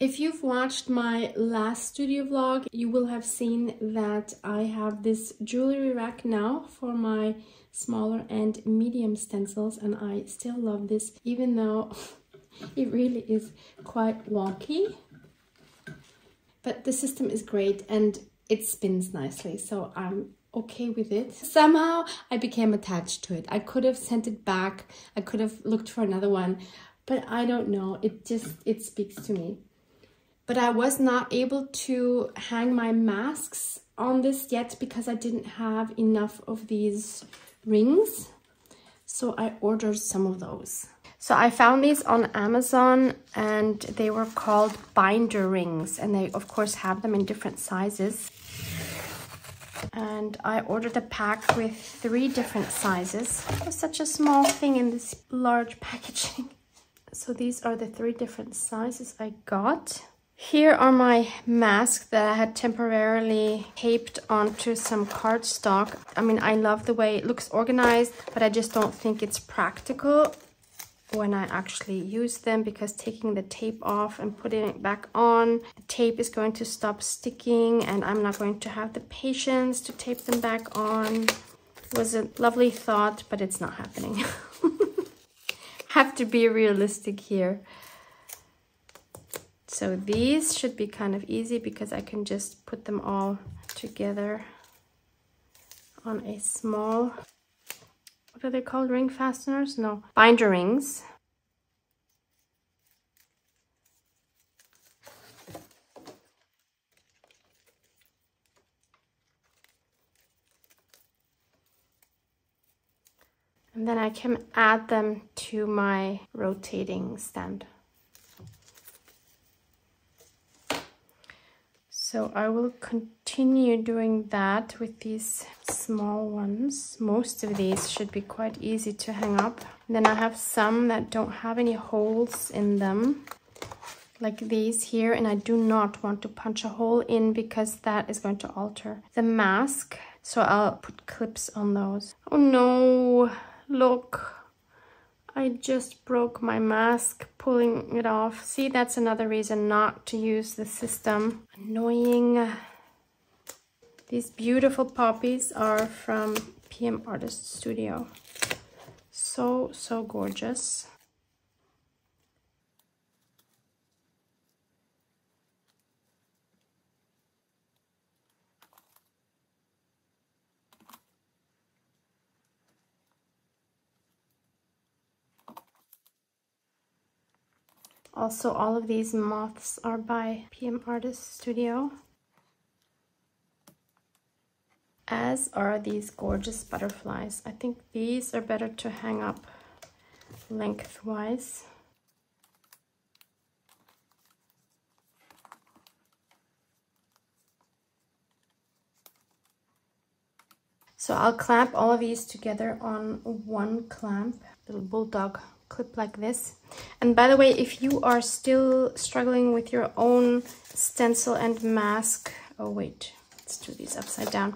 If you've watched my last studio vlog, you will have seen that I have this jewelry rack now for my smaller and medium stencils, and I still love this, even though it really is quite wonky. But the system is great and it spins nicely, so I'm okay with it. Somehow I became attached to it. I could have sent it back, I could have looked for another one, but I don't know, it speaks to me. But I was not able to hang my masks on this yet because I didn't have enough of these rings, so I ordered some of those. So I found these on Amazon and they were called binder rings, and they of course have them in different sizes. And I ordered a pack with 3 different sizes. It was such a small thing in this large packaging. So these are the 3 different sizes I got. Here are my masks that I had temporarily taped onto some cardstock. I mean, I love the way it looks organized, but I just don't think it's practical when I actually use them, because taking the tape off and putting it back on, the tape is going to stop sticking and I'm not going to have the patience to tape them back on. It was a lovely thought, but it's not happening. Have to be realistic here. So these should be kind of easy because I can just put them all together on a small, what are they called? Ring fasteners? No, binder rings. And then I can add them to my rotating stand. So I will continue doing that with these small ones. Most of these should be quite easy to hang up. And then I have some that don't have any holes in them, like these here, and I do not want to punch a hole in because that is going to alter the mask. So I'll put clips on those. Oh no, look. I just broke my mask pulling it off. See, that's another reason not to use the system. Annoying. These beautiful poppies are from PM Artist Studio. So, so gorgeous. Also, all of these moths are by PM Artist Studio, as are these gorgeous butterflies. I think these are better to hang up lengthwise. So I'll clamp all of these together on one clamp, little bulldog clip like this. And by the way, if you are still struggling with your own stencil and mask, oh wait, let's do these upside down,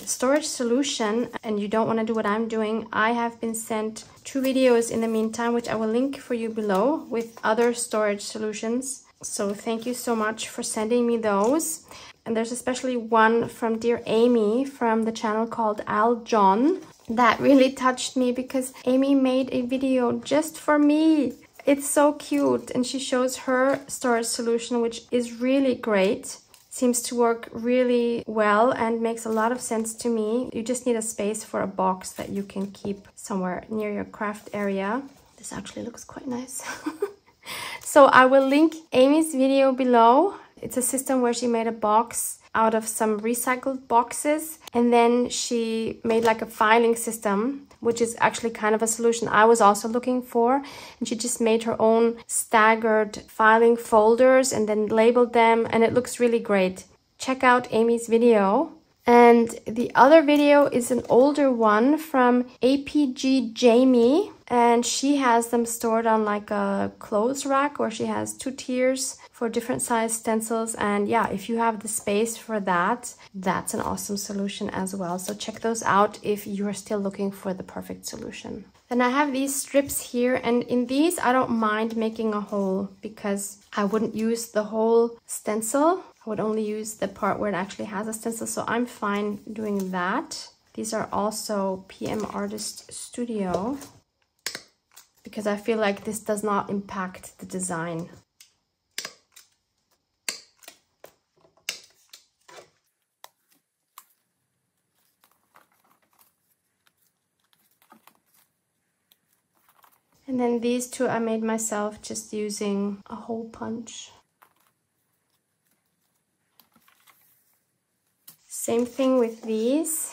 storage solution, and you don't want to do what I'm doing, I have been sent 2 videos in the meantime, which I will link for you below, with other storage solutions. So thank you so much for sending me those. And there's especially one from dear Amy from the channel called Al John. That really touched me because Amy made a video just for me. It's so cute, and she shows her storage solution, which is really great. Seems to work really well and makes a lot of sense to me. You just need a space for a box that you can keep somewhere near your craft area. This actually looks quite nice. So I will link Amy's video below. It's a system where she made a box out of some recycled boxes, and then she made like a filing system, which is actually kind of a solution I was also looking for. And she just made her own staggered filing folders and then labeled them, and it looks really great. Check out Amy's video. And the other video is an older one from APG Jamie, and she has them stored on like a clothes rack, where she has 2 tiers for different size stencils. And yeah, if you have the space for that, that's an awesome solution as well. So check those out if you're still looking for the perfect solution. Then I have these strips here, and in these I don't mind making a hole because I wouldn't use the whole stencil. I would only use the part where it actually has a stencil, so I'm fine doing that. These are also PM Artist Studio because I feel like this does not impact the design. And then these two I made myself just using a hole punch. Same thing with these.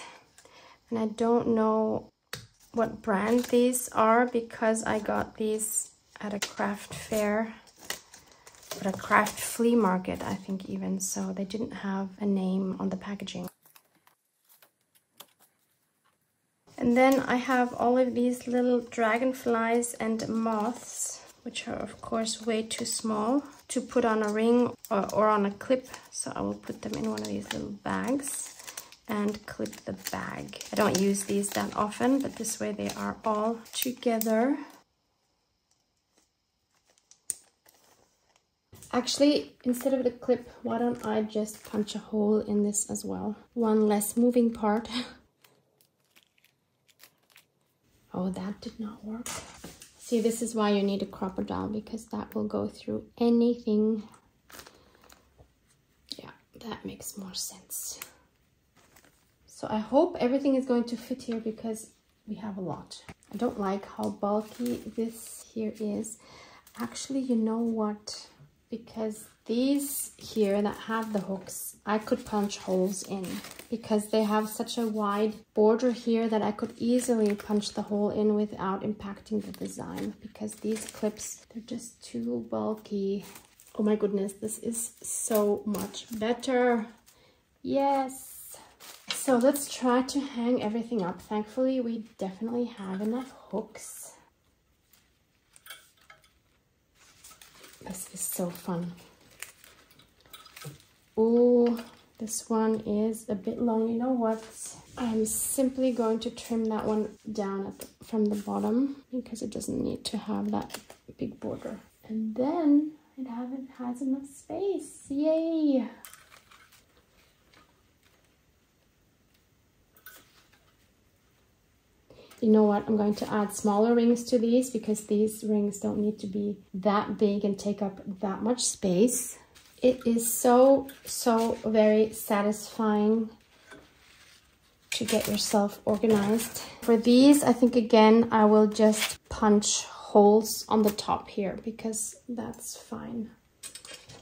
And I don't know what brand these are because I got these at a craft fair, at a craft flea market, I think even. So they didn't have a name on the packaging. And then I have all of these little dragonflies and moths, which are of course way too small to put on a ring or on a clip. So I will put them in one of these little bags and clip the bag. I don't use these that often, but this way they are all together. Actually, instead of the clip, why don't I just punch a hole in this as well? One less moving part. Oh, that did not work. See, this is why you need a crocodile, because that will go through anything. Yeah, that makes more sense. So I hope everything is going to fit here because we have a lot. I don't like how bulky this here is. Actually, you know what? Because these here that have the hooks, I could punch holes in because they have such a wide border here that I could easily punch the hole in without impacting the design, because these clips, they're just too bulky. Oh my goodness, this is so much better. Yes. So let's try to hang everything up. Thankfully, we definitely have enough hooks. This is so fun. Oh, this one is a bit long. You know what? I'm simply going to trim that one down from the bottom because it doesn't need to have that big border. And then it has enough space. Yay! You know what? I'm going to add smaller rings to these because these rings don't need to be that big and take up that much space. It is so very satisfying to get yourself organized. For these, I think again, I will just punch holes on the top here because that's fine.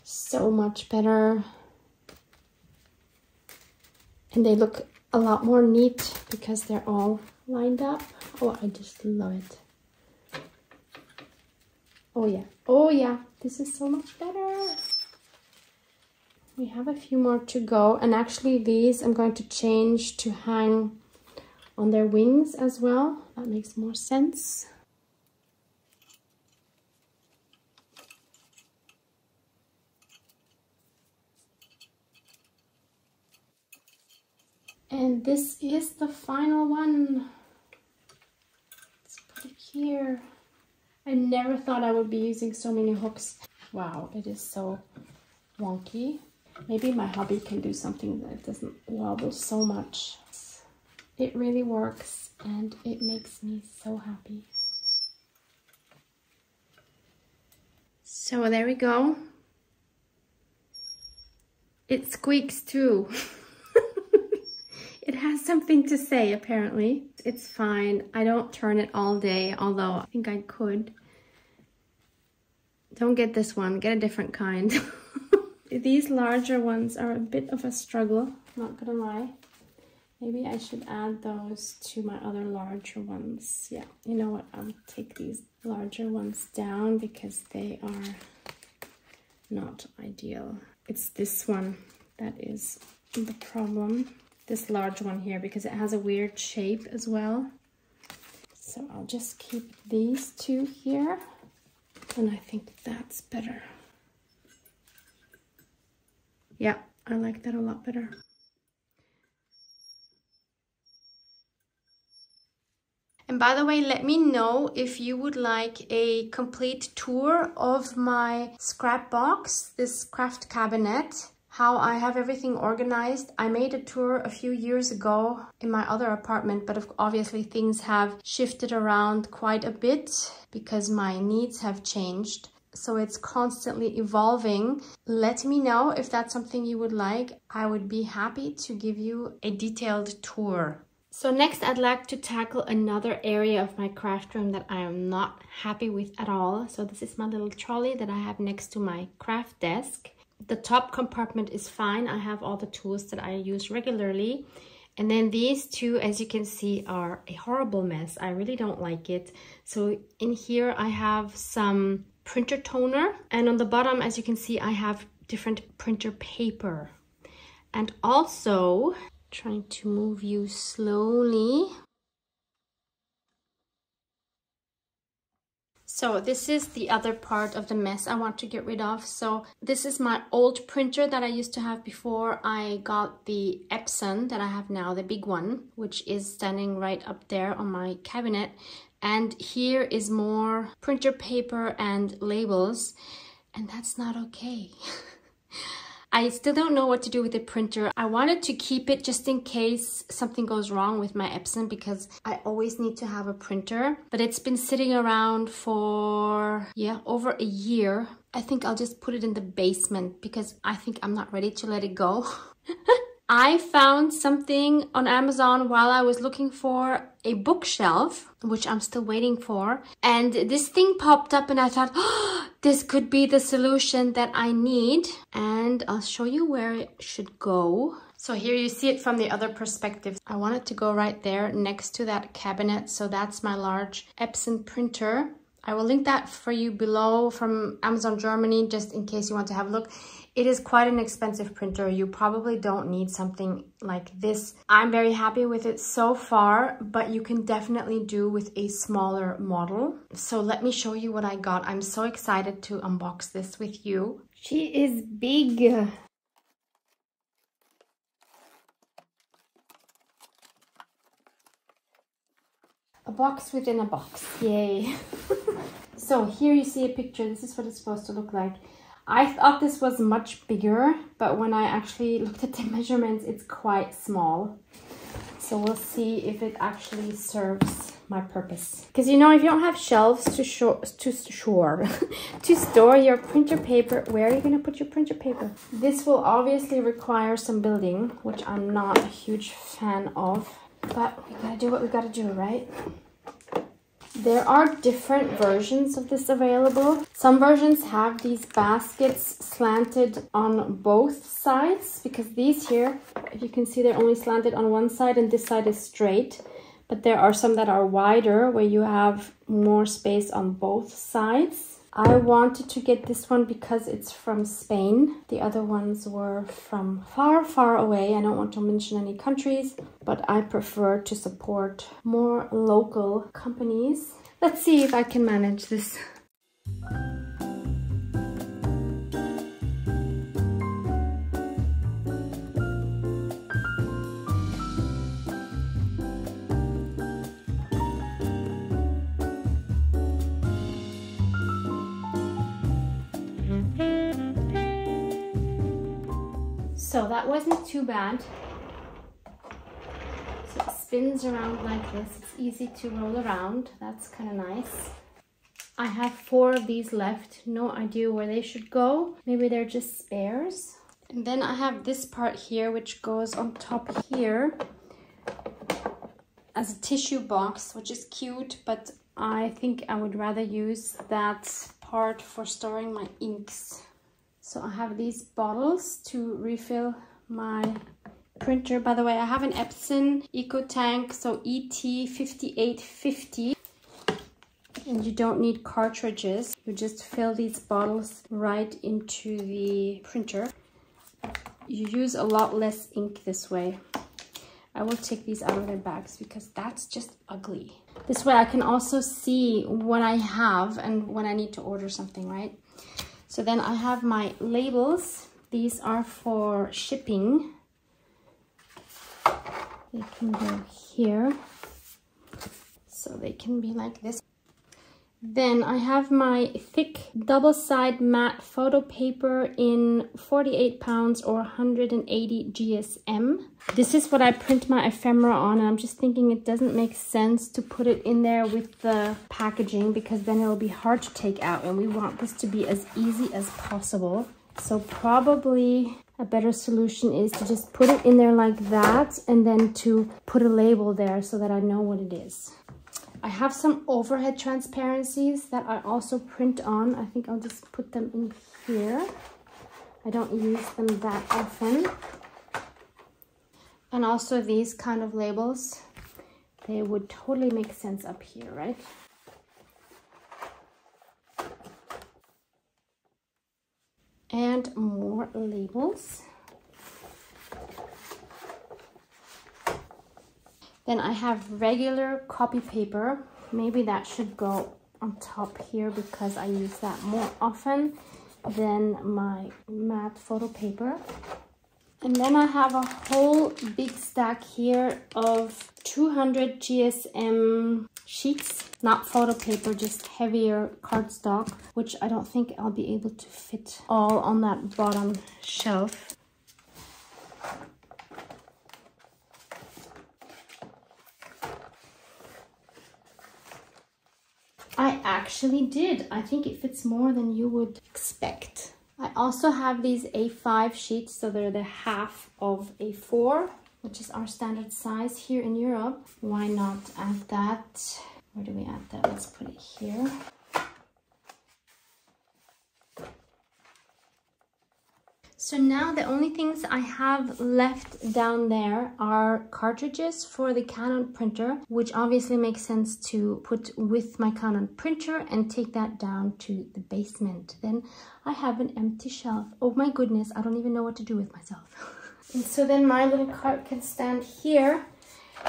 So much better. And they look a lot more neat because they're all lined up. Oh, I just love it. Oh yeah, oh yeah, this is so much better. We have a few more to go, and actually these I'm going to change to hang on their wings as well. That makes more sense. And this is the final one. Let's put it here. I never thought I would be using so many hooks. Wow, it is so wonky. Maybe my hubby can do something that doesn't wobble so much. It really works and it makes me so happy. So there we go. It squeaks too. It has something to say, apparently. It's fine. I don't turn it all day, although I think I could. Don't get this one. Get a different kind. These larger ones are a bit of a struggle, not gonna lie. Maybe I should add those to my other larger ones. Yeah, you know what? I'll take these larger ones down because they are not ideal. It's this one that is the problem. This large one here, because it has a weird shape as well. So I'll just keep these two here, and I think that's better. Yeah, I like that a lot better. And by the way, let me know if you would like a complete tour of my scrap box, this craft cabinet, how I have everything organized. I made a tour a few years ago in my other apartment, but obviously things have shifted around quite a bit because my needs have changed. So it's constantly evolving. Let me know if that's something you would like. I would be happy to give you a detailed tour. So next I'd like to tackle another area of my craft room that I am not happy with at all. So this is my little trolley that I have next to my craft desk. The top compartment is fine. I have all the tools that I use regularly. And then these two, as you can see, are a horrible mess. I really don't like it. So in here I have some printer toner, and on the bottom, as you can see, I have different printer paper. And also, trying to move you slowly. So this is the other part of the mess I want to get rid of. So this is my old printer that I used to have before I got the Epson that I have now, the big one, which is standing right up there on my cabinet. And here is more printer paper and labels, and that's not okay. I still don't know what to do with the printer. I wanted to keep it just in case something goes wrong with my Epson, because I always need to have a printer. But it's been sitting around for, yeah, over a year. I think I'll just put it in the basement because I think I'm not ready to let it go. I found something on Amazon while I was looking for a bookshelf, which I'm still waiting for. And this thing popped up and I thought, oh, this could be the solution that I need. And I'll show you where it should go. So here you see it from the other perspective. I want it to go right there next to that cabinet. So that's my large Epson printer. I will link that for you below from Amazon Germany, just in case you want to have a look. It is quite an expensive printer. You probably don't need something like this. I'm very happy with it so far, but you can definitely do with a smaller model. So let me show you what I got. I'm so excited to unbox this with you. She is big. A box within a box. Yay. So here you see a picture. This is what it's supposed to look like. I thought this was much bigger, but when I actually looked at the measurements, it's quite small. So we'll see if it actually serves my purpose. Because you know, if you don't have shelves to store your printer paper, where are you going to put your printer paper? This will obviously require some building, which I'm not a huge fan of. But we gotta do what we gotta do, right? There are different versions of this available. Some versions have these baskets slanted on both sides, because these here, if you can see, they're only slanted on one side and this side is straight. But there are some that are wider where you have more space on both sides. I wanted to get this one because it's from Spain. The other ones were from far, far away. I don't want to mention any countries, but I prefer to support more local companies. Let's see if I can manage this. So that wasn't too bad. So it spins around like this. It's easy to roll around. That's kind of nice. I have 4 of these left. No idea where they should go. Maybe they're just spares. And then I have this part here, which goes on top here as a tissue box, which is cute, but I think I would rather use that part for storing my inks. So I have these bottles to refill my printer. By the way, I have an Epson EcoTank, so ET5850. And you don't need cartridges. You just fill these bottles right into the printer. You use a lot less ink this way. I will take these out of their bags because that's just ugly. This way I can also see what I have and when I need to order something, right? So then I have my labels. These are for shipping. They can go here. so they can be like this. Then I have my thick double-side matte photo paper in 48 pounds or 180 GSM. This is what I print my ephemera on, and I'm just thinking it doesn't make sense to put it in there with the packaging because then it'll be hard to take out, and we want this to be as easy as possible. So probably a better solution is to just put it in there like that and then to put a label there so that I know what it is. I have some overhead transparencies that I also print on. I think I'll just put them in here. I don't use them that often. And also these kind of labels, they would totally make sense up here, right? And more labels. Then I have regular copy paper. Maybe that should go on top here because I use that more often than my matte photo paper. And then I have a whole big stack here of 200 GSM sheets, not photo paper, just heavier cardstock, which I don't think I'll be able to fit all on that bottom shelf. I actually did. I think it fits more than you would expect. I also have these A5 sheets, so they're the half of A4, which is our standard size here in Europe. Why not add that? Where do we add that? Let's put it here. So now the only things I have left down there are cartridges for the Canon printer, which obviously makes sense to put with my Canon printer and take that down to the basement. Then I have an empty shelf. Oh my goodness, I don't even know what to do with myself. And so then my little cart can stand here,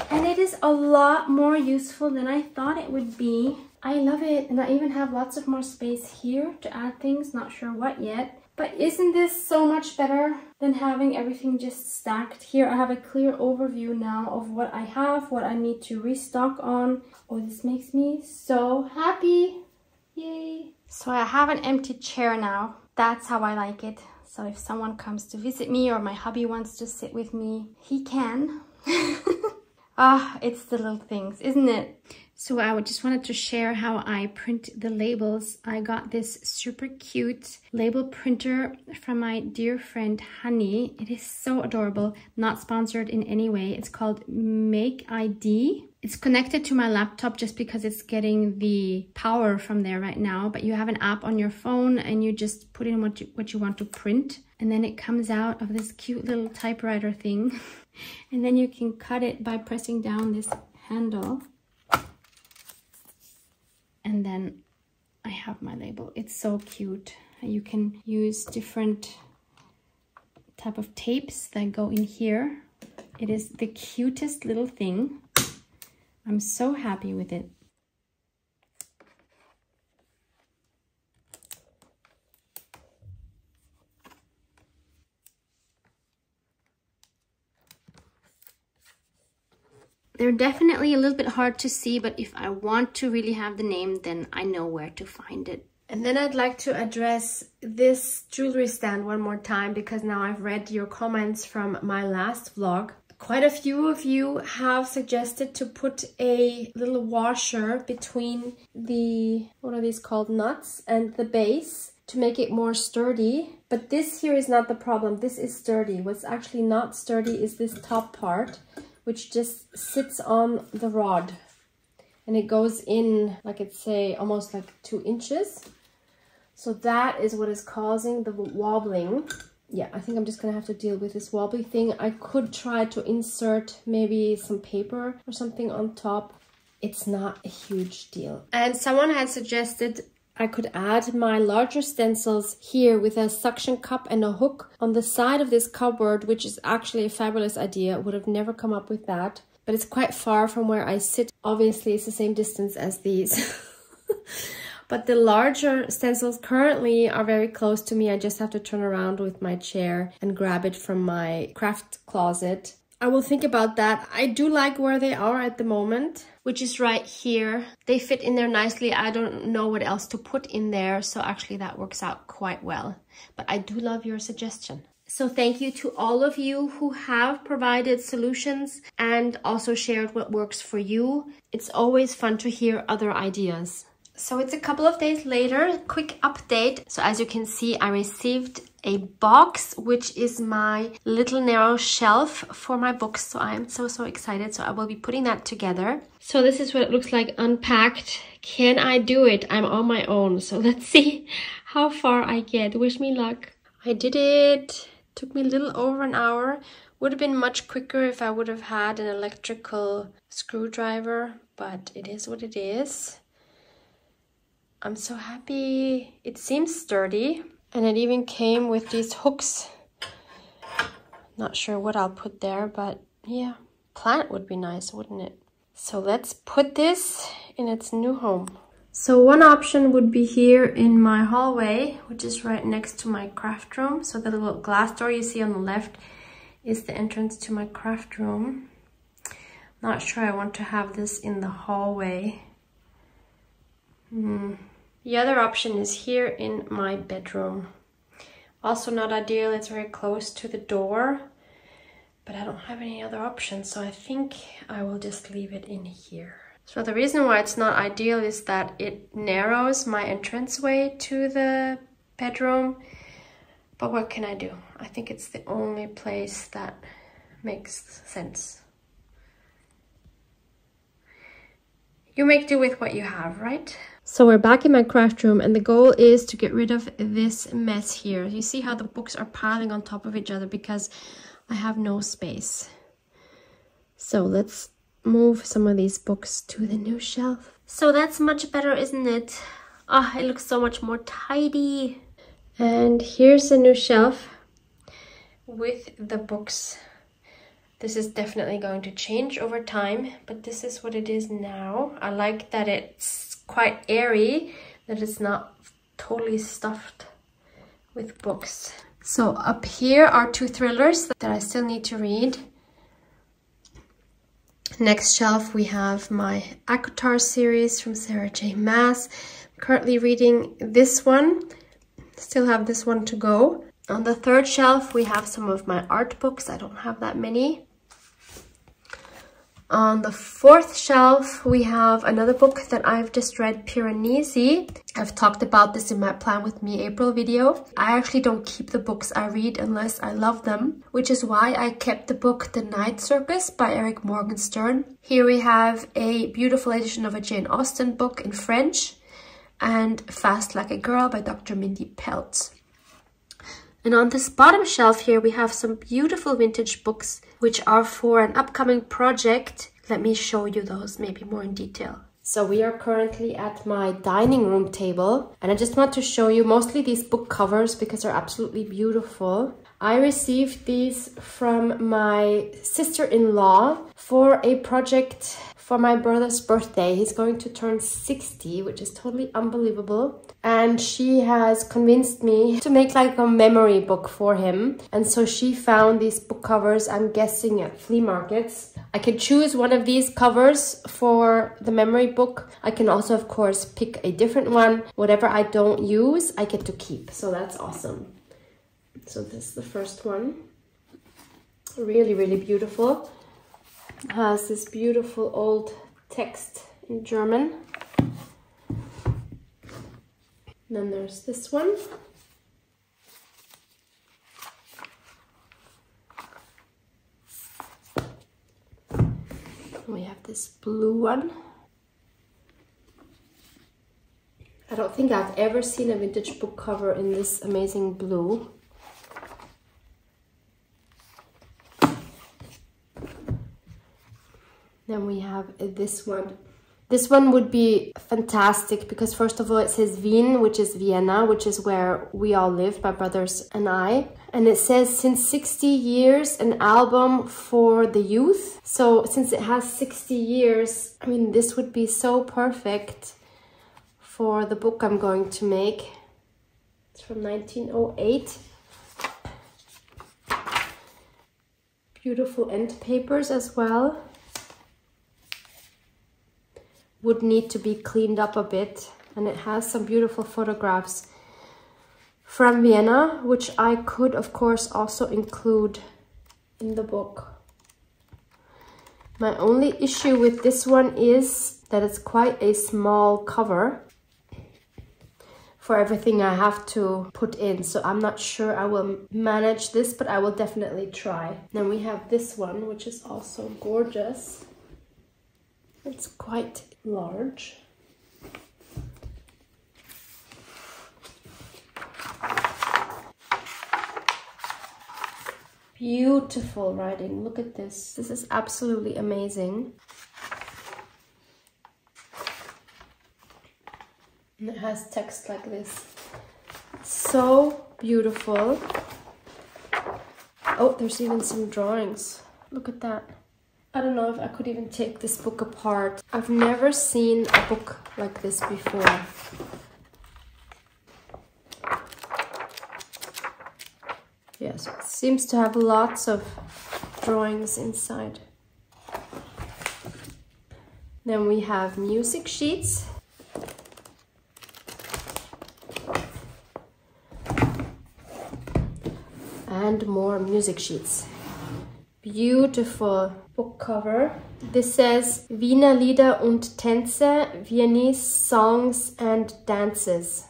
and it is a lot more useful than I thought it would be. I love it, and I even have lots of more space here to add things, not sure what yet. But isn't this so much better than having everything just stacked? Here I have a clear overview now of what I have, what I need to restock on. Oh, this makes me so happy. Yay. So I have an empty chair now. That's how I like it. So if someone comes to visit me or my hubby wants to sit with me, he can. Ah, it's the little things, isn't it? So I just wanted to share how I print the labels. I got this super cute label printer from my dear friend Honey. It is so adorable, not sponsored in any way. It's called Make ID. It's connected to my laptop just because it's getting the power from there right now. But you have an app on your phone and you just put in what you want to print. And then it comes out of this cute little typewriter thing. And then you can cut it by pressing down this handle. And then I have my label. It's so cute. You can use different type of tapes that go in here. It is the cutest little thing. I'm so happy with it. They're definitely a little bit hard to see, but if I want to really have the name, then I know where to find it. And then I'd like to address this jewelry stand one more time, because now I've read your comments from my last vlog. Quite a few of you have suggested to put a little washer between the, what are these called, nuts and the base to make it more sturdy. But this here is not the problem. This is sturdy. What's actually not sturdy is this top part, which just sits on the rod, and it goes in, like it's say almost like 2 inches. So that is what is causing the wobbling. Yeah, I think I'm just gonna have to deal with this wobbly thing. I could try to insert maybe some paper or something on top. It's not a huge deal. And someone had suggested I could add my larger stencils here with a suction cup and a hook on the side of this cupboard, which is actually a fabulous idea. Would have never come up with that, but it's quite far from where I sit. Obviously, it's the same distance as these. But the larger stencils currently are very close to me. I just have to turn around with my chair and grab it from my craft closet. I will think about that. I do like where they are at the moment, which is right here. They fit in there nicely. I don't know what else to put in there, so actually that works out quite well. But I do love your suggestion. So thank you to all of you who have provided solutions and also shared what works for you. It's always fun to hear other ideas. So it's a couple of days later, quick update. So as you can see, I received a box, which is my little narrow shelf for my books. So I'm so excited. So I will be putting that together. So this is what it looks like unpacked. Can I do it? I'm on my own. So let's see how far I get. Wish me luck. I did it. Took me a little over an hour. Would have been much quicker if I would have had an electrical screwdriver, but it is what it is. I'm so happy. It seems sturdy, and it even came with these hooks. Not sure what I'll put there, but yeah, plant would be nice, wouldn't it? So let's put this in its new home. So one option would be here in my hallway, which is right next to my craft room. So the little glass door you see on the left is the entrance to my craft room. Not sure I want to have this in the hallway. The other option is here in my bedroom. Also not ideal, it's very close to the door, but I don't have any other options, so I think I will just leave it in here. So the reason why it's not ideal is that it narrows my entranceway to the bedroom, but what can I do? I think it's the only place that makes sense. You make do with what you have, right? So we're back in my craft room, and the goal is to get rid of this mess here. You see how the books are piling on top of each other because I have no space. So let's move some of these books to the new shelf. So that's much better, isn't it? Ah, it looks so much more tidy. And here's a new shelf with the books. This is definitely going to change over time, but this is what it is now. I like that it's quite airy, that it's not totally stuffed with books. So up here are 2 thrillers that I still need to read. Next shelf we have my ACOTAR series from Sarah J. Maas. I'm currently reading this one. Still have this one to go. On the 3rd shelf we have some of my art books. I don't have that many. On the 4th shelf, we have another book that I've just read, Piranesi. I've talked about this in my Plan With Me April video. I actually don't keep the books I read unless I love them, which is why I kept the book The Night Circus by Eric Morgenstern. Here we have a beautiful edition of a Jane Austen book in French, and Fast Like a Girl by Dr. Mindy Peltz. And on this bottom shelf here, we have some beautiful vintage books, which are for an upcoming project. Let me show you those maybe more in detail. So we are currently at my dining room table, and I just want to show you mostly these book covers because they're absolutely beautiful. I received these from my sister-in-law for a project for my brother's birthday. He's going to turn 60, which is totally unbelievable. And she has convinced me to make like a memory book for him. And so she found these book covers, I'm guessing at flea markets. I can choose one of these covers for the memory book. I can also, of course, pick a different one. Whatever I don't use, I get to keep. So that's awesome. So this is the first one. Really, really beautiful. It has this beautiful old text in German. And then there's this one. We have this blue one. I don't think I've ever seen a vintage book cover in this amazing blue. Then we have this one. This one would be fantastic because first of all it says Wien, which is Vienna, which is where we all live, my brothers and I. And it says since 60 years, an album for the youth. So since it has 60 years, I mean, this would be so perfect for the book I'm going to make. It's from 1908. Beautiful end papers as well. Would need to be cleaned up a bit, and it has some beautiful photographs from Vienna, which I could of course also include in the book. My only issue with this one is that it's quite a small cover for everything I have to put in, so I'm not sure I will manage this, but I will definitely try. Then we have this one, which is also gorgeous. It's quite large. Beautiful writing. Look at this. This is absolutely amazing. And it has text like this. So beautiful. Oh, there's even some drawings. Look at that. I don't know if I could even take this book apart. I've never seen a book like this before. Yes, it seems to have lots of drawings inside. Then we have music sheets. And more music sheets. Beautiful book cover. This says Wiener Lieder und Tänze, Viennese songs and dances.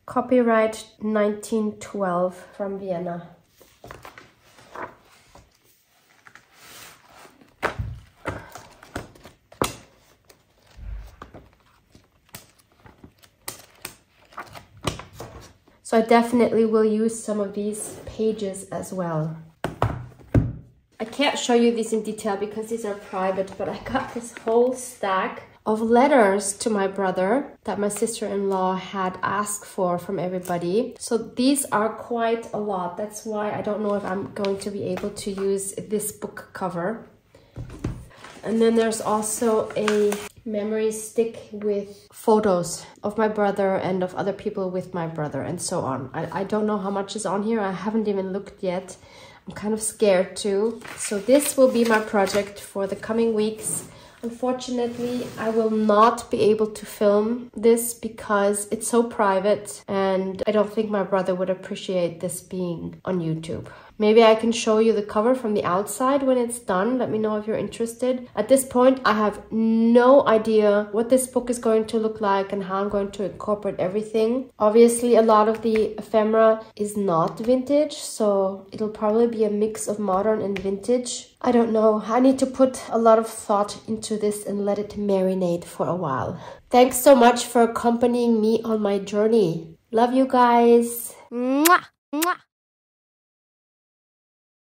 Copyright 1912 from Vienna. So I definitely will use some of these pages as well. I can't show you these in detail because these are private, but I got this whole stack of letters to my brother that my sister-in-law had asked for from everybody. So these are quite a lot. That's why I don't know if I'm going to be able to use this book cover. And then there's also a memory stick with photos of my brother and of other people with my brother and so on. I don't know how much is on here. I haven't even looked yet. I'm kind of scared too. So this will be my project for the coming weeks. Unfortunately, I will not be able to film this because it's so private and I don't think my brother would appreciate this being on YouTube. Maybe I can show you the cover from the outside when it's done. Let me know if you're interested. At this point, I have no idea what this book is going to look like and how I'm going to incorporate everything. Obviously, a lot of the ephemera is not vintage, so it'll probably be a mix of modern and vintage. I don't know. I need to put a lot of thought into this and let it marinate for a while. Thanks so much for accompanying me on my journey. Love you guys. Mwah! Mwah!